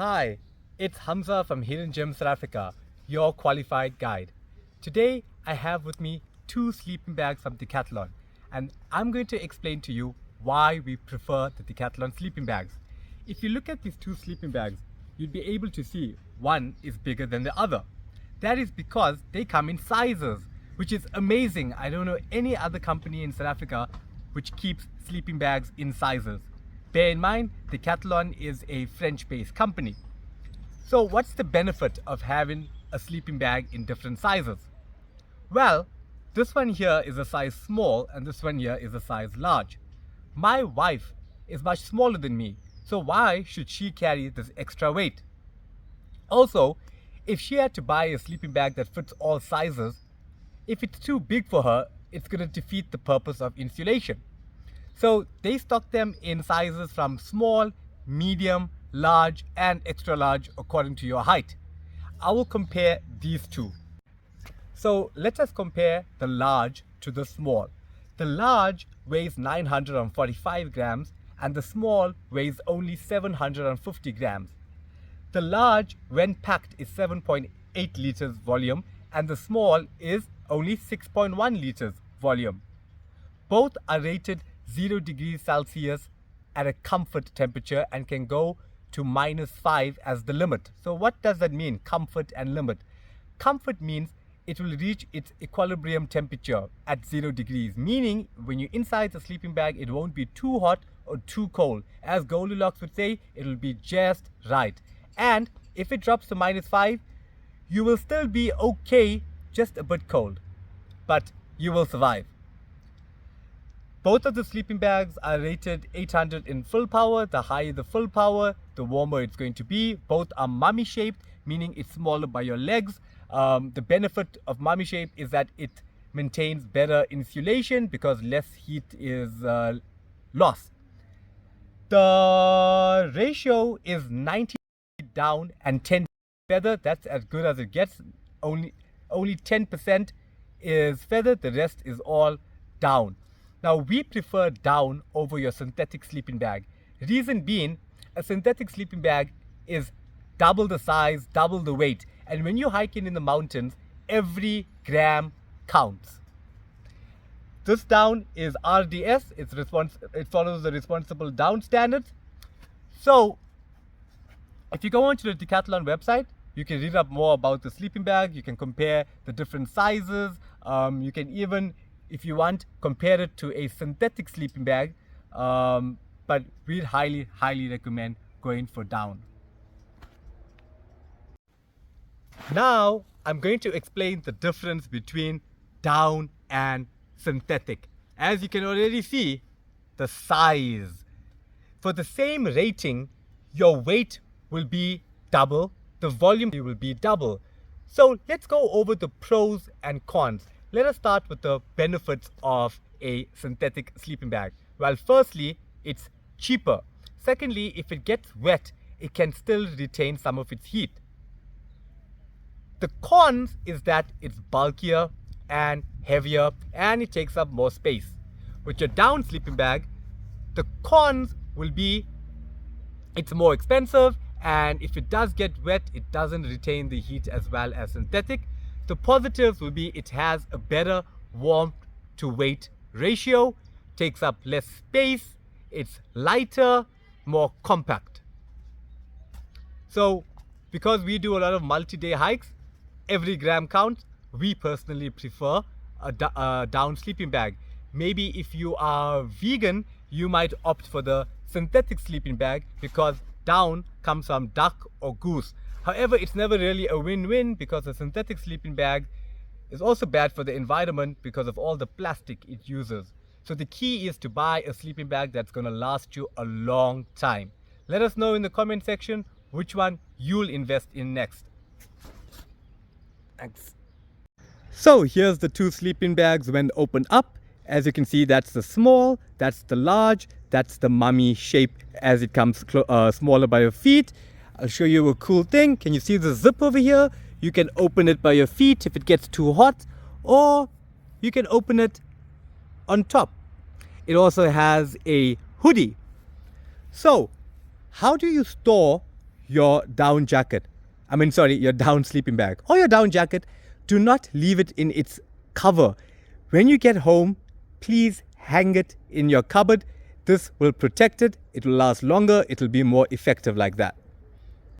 Hi, it's Hamza from Hidden Gems South Africa, your qualified guide. Today I have with me two sleeping bags from Decathlon, and I'm going to explain to you why we prefer the Decathlon sleeping bags. If you look at these two sleeping bags, you'd be able to see one is bigger than the other. That is because they come in sizes, which is amazing. I don't know any other company in South Africa which keeps sleeping bags in sizes. Bear in mind, Decathlon is a French-based company. So what's the benefit of having a sleeping bag in different sizes? Well, this one here is a size small and this one here is a size large. My wife is much smaller than me, so why should she carry this extra weight? Also, if she had to buy a sleeping bag that fits all sizes, if it's too big for her, it's going to defeat the purpose of insulation. So they stock them in sizes from small, medium, large and extra large according to your height. I will compare these two. So let us compare the large to the small. The large weighs 945 grams and the small weighs only 750 grams. The large, when packed, is 7.8 liters volume and the small is only 6.1 liters volume. Both are rated 0 degrees Celsius at a comfort temperature and can go to -5 as the limit. So what does that mean, comfort and limit? Comfort means it will reach its equilibrium temperature at 0 degrees, meaning when you're inside the sleeping bag, it won't be too hot or too cold. As Goldilocks would say, it will be just right. And if it drops to -5, you will still be okay, just a bit cold, but you will survive. Both of the sleeping bags are rated 800 in full power. The higher the full power, the warmer it's going to be. Both are mummy shaped, meaning it's smaller by your legs. The benefit of mummy shape is that it maintains better insulation because less heat is lost. The ratio is 90 down and 10 feather. That's as good as it gets. Only 10% is feather, the rest is all down. Now we prefer down over your synthetic sleeping bag. Reason being, a synthetic sleeping bag is double the size, double the weight. And when you're hiking in the mountains, every gram counts. This down is RDS, it follows the responsible down standards. So if you go onto the Decathlon website, you can read up more about the sleeping bag. You can compare the different sizes. You can even, if you want, compare it to a synthetic sleeping bag. But we'd highly recommend going for down. Now, I'm going to explain the difference between down and synthetic. As you can already see, the size. For the same rating, your weight will be double, the volume will be double. So let's go over the pros and cons. Let us start with the benefits of a synthetic sleeping bag. Well, firstly, it's cheaper. Secondly, if it gets wet, it can still retain some of its heat. The cons is that it's bulkier and heavier and it takes up more space. With your down sleeping bag, the cons will be it's more expensive, and if it does get wet, it doesn't retain the heat as well as synthetic. The positives will be it has a better warmth to weight ratio, takes up less space, it's lighter, more compact. So because we do a lot of multi-day hikes, every gram counts. We personally prefer a down sleeping bag. Maybe if you are vegan, you might opt for the synthetic sleeping bag because down comes from duck or goose. However, it's never really a win-win because a synthetic sleeping bag is also bad for the environment because of all the plastic it uses. So the key is to buy a sleeping bag that's going to last you a long time. Let us know in the comment section which one you'll invest in next. Thanks. So here's the two sleeping bags when opened up. As you can see, that's the small, that's the large, that's the mummy shape as it comes smaller by your feet. I'll show you a cool thing. Can you see the zip over here? You can open it by your feet if it gets too hot, or you can open it on top. It also has a hoodie. So how do you store your down jacket. Your down sleeping bag or your down jacket. Do not leave it in its cover. When you get home, please hang it in your cupboard. This will protect it. It will last longer. It will be more effective like that.